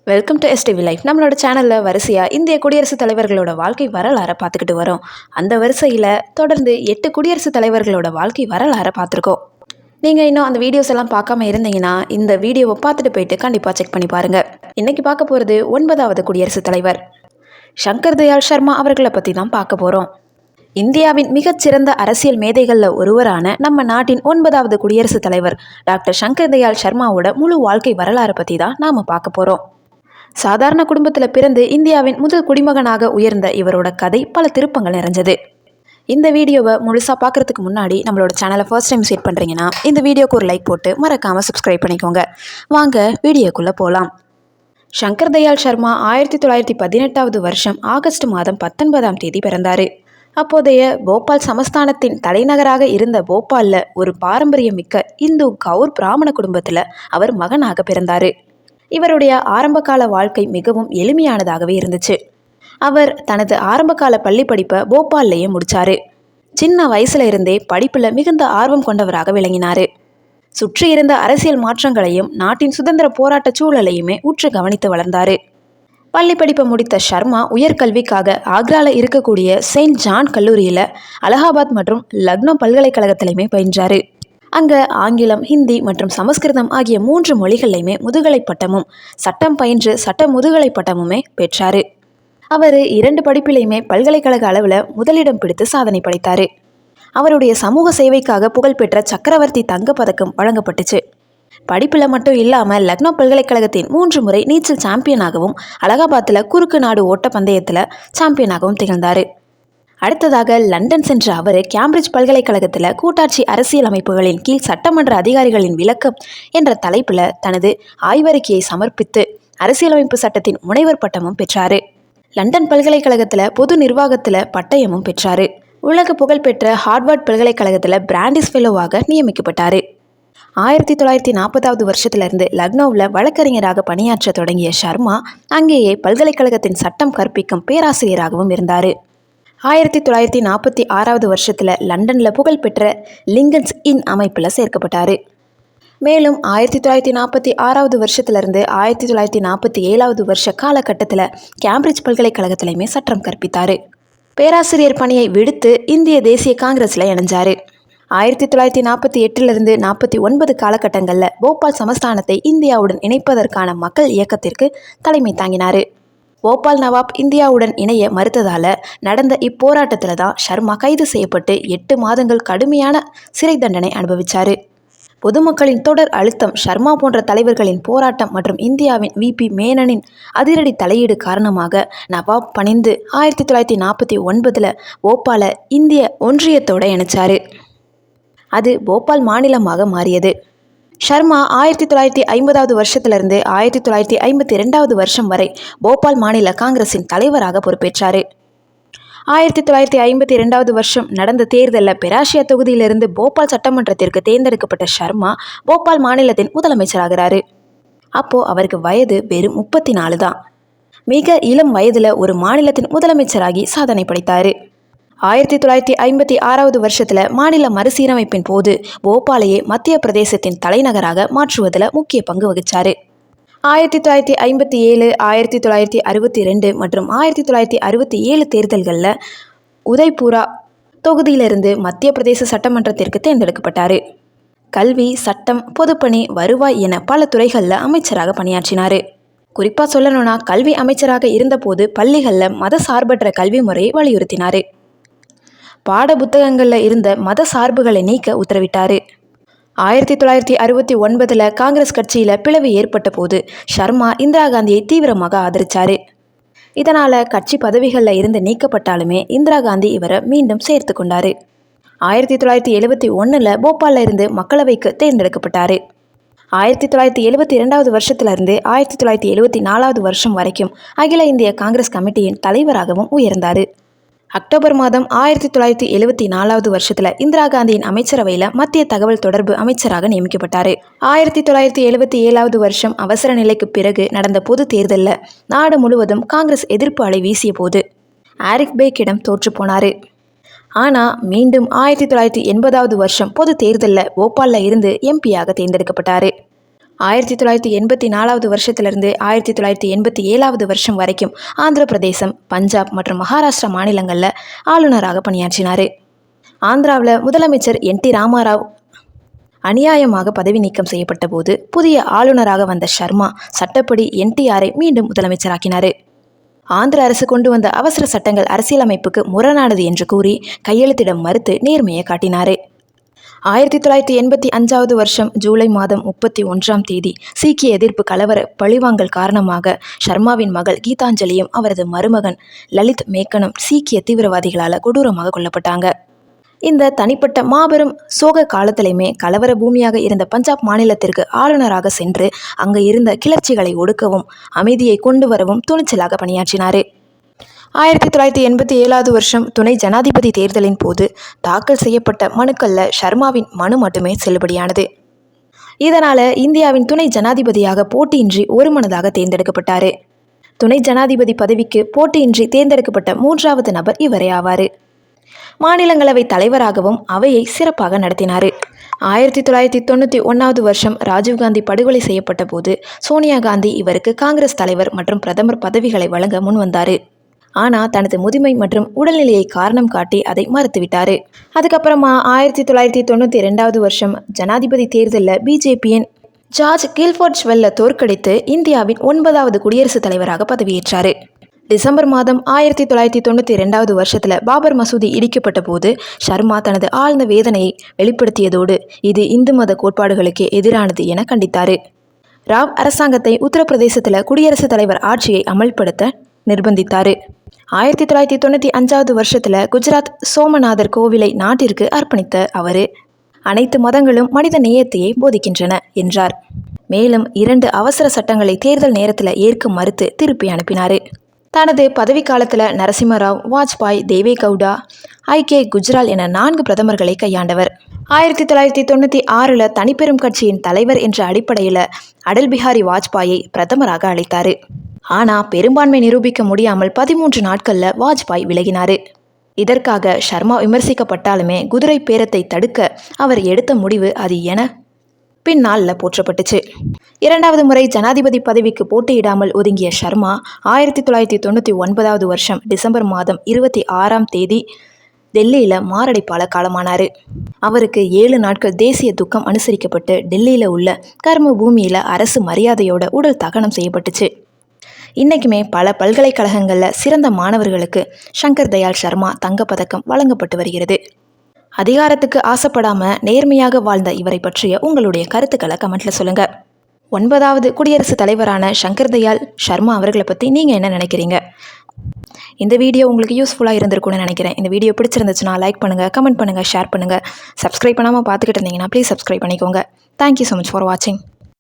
Welcome to STV life. நம்மளோட சேனலில் வரிசையாக இந்திய குடியரசுத் தலைவர்களோட வாழ்க்கை வரலாறை பார்த்துக்கிட்டு வரோம். அந்த வரிசையில் தொடர்ந்து 8 குடியரசுத் தலைவர்களோட வாழ்க்கை வரலாறை பார்த்துருக்கோம். நீங்கள் இன்னும் அந்த வீடியோஸ் எல்லாம் பார்க்காம இருந்தீங்கன்னா இந்த வீடியோவை பார்த்துட்டு போயிட்டு கண்டிப்பாக செக் பண்ணி பாருங்கள். இன்றைக்கி பார்க்க போகிறது 9வது குடியரசுத் தலைவர் சங்கர் தயாள் சர்மா அவர்களை பற்றி தான் பார்க்க போகிறோம். இந்தியாவின் மிகச்சிறந்த அரசியல் மேதைகளில் ஒருவரான நம்ம நாட்டின் 9வது குடியரசுத் தலைவர் டாக்டர் சங்கர் தயாள் சர்மாவோட முழு வாழ்க்கை வரலாறை பற்றி தான் நாம் பார்க்க போகிறோம். சாதாரண குடும்பத்தில் பிறந்து இந்தியாவின் முதல் குடிமகனாக உயர்ந்த இவரோட கதை பல திருப்பங்கள் நிறைஞ்சது. இந்த வீடியோவை முழுசாக பார்க்குறதுக்கு முன்னாடி நம்மளோட சேனலை ஃபர்ஸ்ட் டைம் விசிட் பண்ணுறீங்கன்னா இந்த வீடியோக்கு ஒரு லைக் போட்டு மறக்காமல் சப்ஸ்கிரைப் பண்ணிக்கோங்க. வாங்க வீடியோக்குள்ளே போகலாம். சங்கர் தயாள் சர்மா 1918 வருஷம் ஆகஸ்ட் மாதம் 19ஆம் தேதி பிறந்தார். அப்போதைய போபால் சமஸ்தானத்தின் தலைநகராக இருந்த போபாலில் ஒரு பாரம்பரியமிக்க இந்து கவுர் பிராமண குடும்பத்தில் அவர் மகனாக பிறந்தார். இவருடைய ஆரம்பகால வாழ்க்கை மிகவும் எளிமையானதாகவே இருந்துச்சு. அவர் தனது ஆரம்பகால பள்ளி படிப்பை போபால்லையே முடித்தார். சின்ன வயசுல இருந்தே படிப்பில் மிகுந்த ஆர்வம் கொண்டவராக விளங்கினார். சுற்றி இருந்த அரசியல் மாற்றங்களையும் நாட்டின் சுதந்திர போராட்ட சூழலையுமே உற்று கவனித்து வளர்ந்தார். பள்ளி படிப்பை முடித்த சர்மா உயர்கல்விக்காக ஆக்ராவில் இருக்கக்கூடிய செயின்ட் ஜான் கல்லூரியில் அலகாபாத் மற்றும் லக்னோ பல்கலைக்கழகத்திலையுமே பயின்றார். அங்கே ஆங்கிலம், ஹிந்தி மற்றும் சமஸ்கிருதம் ஆகிய 3 மொழிகள்லையுமே முதுகலை பட்டமும், சட்டம் பயின்று சட்ட முதுகலை பட்டமுமே பெற்றார். அவர் 2 படிப்பிலையுமே பல்கலைக்கழக அளவில் முதலிடம் பிடித்து சாதனை படைத்தார். அவருடைய சமூக சேவைக்காக புகழ்பெற்ற சக்கரவர்த்தி தங்கப்பதக்கம் வழங்கப்பட்டுச்சு. படிப்பில் மட்டும் இல்லாமல் லக்னோ பல்கலைக்கழகத்தின் 3 முறை நீச்சல் சாம்பியனாகவும் அலகாபாத்தில் குறுக்கு நாடு ஓட்ட பந்தயத்தில் சாம்பியனாகவும் திகழ்ந்தார். அடுத்ததாக லண்டன் சென்ற அவர் கேம்பிரிட்ஜ் பல்கலைக்கழகத்தில் கூட்டாட்சி அரசியல் அமைப்புகளின் கீழ் சட்டமன்ற அதிகாரிகளின் விளக்கம் என்ற தலைப்பில் தனது ஆய்வறிக்கையை சமர்ப்பித்து அரசியலமைப்பு சட்டத்தின் முனைவர் பட்டமும் பெற்றார். லண்டன் பல்கலைக்கழகத்தில் பொது நிர்வாகத்தில் பட்டயமும் பெற்றார். உலக புகழ்பெற்ற ஹார்வர்ட் பல்கலைக்கழகத்தில் பிராண்டிஸ் ஃபெலோவாக நியமிக்கப்பட்டார். 1940 வருஷத்திலிருந்து லக்னோவில் வழக்கறிஞராக பணியாற்ற தொடங்கிய சர்மா அங்கேயே பல்கலைக்கழகத்தின் சட்டம் கற்பிக்கும் பேராசிரியராகவும் இருந்தார். 1946 வருஷத்தில் லண்டனில் புகழ்பெற்ற லிங்கன்ஸ் இன் அமைப்பில் சேர்க்கப்பட்டார். மேலும் 1946 வருஷத்திலிருந்து 1947 வருஷ காலகட்டத்தில் கேம்பிரிட்ஜ் பல்கலைக்கழகத்திலையுமே சட்டம் கற்பித்தார். பேராசிரியர் பணியை விடுத்து இந்திய தேசிய காங்கிரஸில் இணைஞ்சார். 1948 49 காலகட்டங்களில் போபால் சமஸ்தானத்தை இந்தியாவுடன் இணைப்பதற்கான மக்கள் இயக்கத்திற்கு தலைமை தாங்கினார். போபால் நவாப் இந்தியாவுடன் இணைய மறுத்ததால் நடந்த இப்போராட்டத்தில் தான் சர்மா கைது செய்யப்பட்டு 8 மாதங்கள் கடுமையான சிறை தண்டனை அனுபவித்தார். பொதுமக்களின் தொடர் அழுத்தம், சர்மா போன்ற தலைவர்களின் போராட்டம் மற்றும் இந்தியாவின் விபி மேனனின் அதிரடி தலையீடு காரணமாக நவாப் பணிந்து 1949 போபாலை இந்திய ஒன்றியத்தோடு இணைச்சார். அது போபால் மாநிலமாக மாறியது. சர்மா 1950 வருஷத்திலிருந்து 1952 வருஷம் வரை போபால் மாநில காங்கிரஸின் தலைவராக பொறுப்பேற்றார். 1952 வருஷம் நடந்த தேர்தலில் பெராஷியா தொகுதியிலிருந்து போபால் சட்டமன்றத்திற்கு தேர்ந்தெடுக்கப்பட்ட சர்மா போபால் மாநிலத்தின் முதலமைச்சராகிறார். அப்போது அவருக்கு வயது வெறும் 34 தான். மிக இளம் வயதில் ஒரு மாநிலத்தின் முதலமைச்சராகி சாதனை படைத்தார். 1956 வருஷத்தில் மாநில மறுசீரமைப்பின் போது போபாலையே மத்திய பிரதேசத்தின் தலைநகராக மாற்றுவதில் முக்கிய பங்கு வகித்தார். 1957, 1962 மற்றும் 1967 தேர்தல்களில் உதய்பூரா தொகுதியிலிருந்து மத்திய பிரதேச சட்டமன்றத்திற்கு தேர்ந்தெடுக்கப்பட்டார். கல்வி, சட்டம், பொதுப்பணி, வருவாய் என பல துறைகளில் அமைச்சராக பணியாற்றினார். குறிப்பாக சொல்லணும்னா கல்வி அமைச்சராக இருந்தபோது பள்ளிகளில் மத சார்பற்ற கல்வி முறையை வலியுறுத்தினார். பாட புத்தகங்களில் இருந்த மத சார்புகளை நீக்க உத்தரவிட்டார். 1969 காங்கிரஸ் கட்சியில் பிளவு ஏற்பட்ட போது சர்மா இந்திரா காந்தியை தீவிரமாக ஆதரித்தார். இதனால் கட்சி பதவிகளில் இருந்து நீக்கப்பட்டாலுமே இந்திரா காந்தி இவரை மீண்டும் சேர்த்து கொண்டார். 1971 போபாலில் இருந்து மக்களவைக்கு தேர்ந்தெடுக்கப்பட்டார். 1972 வருஷத்திலிருந்து 1974 வருஷம் வரைக்கும் அகில இந்திய காங்கிரஸ் கமிட்டியின் தலைவராகவும் உயர்ந்தார். அக்டோபர் மாதம் 1974 வருஷத்தில் இந்திரா காந்தியின் அமைச்சரவையில் மத்திய தகவல் தொடர்பு அமைச்சராக நியமிக்கப்பட்டார். 1977 வருஷம் அவசர நிலைக்கு பிறகு நடந்த பொது தேர்தலில் நாடு முழுவதும் காங்கிரஸ் எதிர்ப்பு அலை வீசிய போது ஆரிக் பேக்கிடம் தோற்று போனார். ஆனால் மீண்டும் 1980 வருஷம் பொது தேர்தலில் போபாலில் இருந்து எம்பியாக தேர்ந்தெடுக்கப்பட்டார். 1984வது வருஷத்திலிருந்து 1987வது வருஷம் வரைக்கும் ஆந்திர பிரதேசம், பஞ்சாப் மற்றும் மகாராஷ்டிரா மாநிலங்களில் ஆளுநராக பணியாற்றினார். ஆந்திராவில் முதலமைச்சர் NT ராமாராவ் அநியாயமாக பதவி நீக்கம் செய்யப்பட்ட போது புதிய ஆளுநராக வந்த சர்மா சட்டப்படி NTRஐ மீண்டும் முதலமைச்சராக்கினார். ஆந்திர அரசு கொண்டு வந்த அவசர சட்டங்கள் அரசியலமைப்புக்கு முரணானது என்று கூறி கையெழுத்திட மறுத்து நேர்மையை காட்டினார். 1985வது வருஷம் ஜூலை மாதம் 31ஆம் தேதி சீக்கிய எதிர்ப்பு கலவர பழிவாங்கல் காரணமாக சர்மாவின் மகள் கீதாஞ்சலியும் அவரது மருமகன் லலித் மேக்கனும் சீக்கிய தீவிரவாதிகளால் கொடூரமாக கொல்லப்பட்டாங்க. இந்த தனிப்பட்ட மாபெரும் சோக காலத்திலையுமே கலவர பூமியாக இருந்த பஞ்சாப் மாநிலத்திற்கு ஆளுநராக சென்று அங்கு இருந்த கிளர்ச்சிகளை ஒடுக்கவும் அமைதியை கொண்டு வரவும் துணிச்சலாக பணியாற்றினார். 1987வது வருஷம் துணை ஜனாதிபதி தேர்தலின் போது தாக்கல் செய்யப்பட்ட மனுக்களில் சர்மாவின் மனு மட்டுமே செல்லுபடியானது. இதனால் இந்தியாவின் துணை ஜனாதிபதியாக போட்டியின்றி ஒருமனதாக தேர்ந்தெடுக்கப்பட்டார். துணை ஜனாதிபதி பதவிக்கு போட்டியின்றி தேர்ந்தெடுக்கப்பட்ட 3வது நபர் இவரே ஆவார். மாநிலங்களவை தலைவராகவும் அவையை சிறப்பாக நடத்தினார். 1991வது வருஷம் ராஜீவ்காந்தி படுகொலை செய்யப்பட்ட போது சோனியா காந்தி இவருக்கு காங்கிரஸ் தலைவர் மற்றும் பிரதமர் பதவிகளை வழங்க முன்வந்தார். ஆனால் தனது முதுமை மற்றும் உடல்நிலையை காரணம் காட்டி அதை மறுத்துவிட்டார். அதுக்கப்புறமா 1992வது வருஷம் ஜனாதிபதி தேர்தலில் பிஜேபியின் ஜார்ஜ் கில்ஃபோர்ட் தோற்கடித்து இந்தியாவின் 9வது குடியரசுத் தலைவராக பதவியேற்றார். டிசம்பர் மாதம் 1992வது வருஷத்தில் பாபர் மசூதி இடிக்கப்பட்ட போது சர்மா தனது ஆழ்ந்த வேதனையை வெளிப்படுத்தியதோடு இது இந்து மத கோட்பாடுகளுக்கு எதிரானது என கண்டித்தார். ராவ் அரசாங்கத்தை உத்தரப்பிரதேசத்தில் குடியரசுத் தலைவர் ஆட்சியை அமல்படுத்த நிர்பந்தித்தார். 1995வது வருஷத்தில் குஜராத் சோமநாதர் கோவிலை நாட்டிற்கு அர்ப்பணித்த அவர் அனைத்து மதங்களும் மனித நேயத்தையே போதிக்கின்றன என்றார். மேலும் 2 அவசர சட்டங்களை தேர்தல் நேரத்தில் ஏற்க மறுத்து திருப்பி அனுப்பினார். தனது பதவிக்காலத்தில் நரசிம்மராவ், வாஜ்பாய், தேவே கவுடா, IK குஜ்ரால் என 4 பிரதமர்களை கையாண்டவர். 1996ல் தனிப்பெரும் கட்சியின் தலைவர் என்ற அடிப்படையில் அடல் பிஹாரி வாஜ்பாயை பிரதமராக அழைத்தார். ஆனால் பெரும்பான்மை நிரூபிக்க முடியாமல் 13 நாட்களில் வாஜ்பாய் விலகினார். இதற்காக சர்மா விமர்சிக்கப்பட்டாலுமே குதிரை பேரத்தை தடுக்க அவர் எடுத்த முடிவு அது என பின்னாளில் போற்றப்பட்டுச்சு. 2வது முறை ஜனாதிபதி பதவிக்கு போட்டியிடாமல் ஒதுங்கிய சர்மா 1999வது வருஷம் டிசம்பர் மாதம் 26ஆம் தேதி டெல்லியில் மாரடைப்பால் காலமானார். அவருக்கு 7 நாட்கள் தேசிய துக்கம் அனுசரிக்கப்பட்டு டெல்லியில் உள்ள கர்ம பூமியில் அரசு மரியாதையோட உடல் தகனம் செய்யப்பட்டுச்சு. இன்றைக்குமே பல பல்கலைக்கழகங்களில் சிறந்த மாணவர்களுக்கு சங்கர் தயாள் சர்மா தங்கப்பதக்கம் வழங்கப்பட்டு வருகிறது. அதிகாரத்துக்கு ஆசைப்படாமல் நேர்மையாக வாழ்ந்த இவரை பற்றிய உங்களுடைய கருத்துக்களை கமெண்ட்டில் சொல்லுங்கள். 9வது குடியரசுத் தலைவரான சங்கர் தயாள் சர்மா அவர்களை பற்றி நீங்கள் என்ன நினைக்கிறீங்க? இந்த வீடியோ உங்களுக்கு யூஸ்ஃபுல்லாக இருந்திருக்கும்னு நினைக்கிறேன். இந்த வீடியோ பிடிச்சிருந்துச்சுன்னா லைக் பண்ணுங்கள், கமெண்ட் பண்ணுங்கள், ஷேர் பண்ணுங்கள். சப்ஸ்கிரைப் பண்ணாமல் பார்த்துக்கிட்டு இருந்தீங்கன்னா ப்ளீஸ் சப்ஸ்கிரைப் பண்ணிக்கோங்க. தேங்க்யூ ஸோ மச் ஃபார் வாட்சிங்.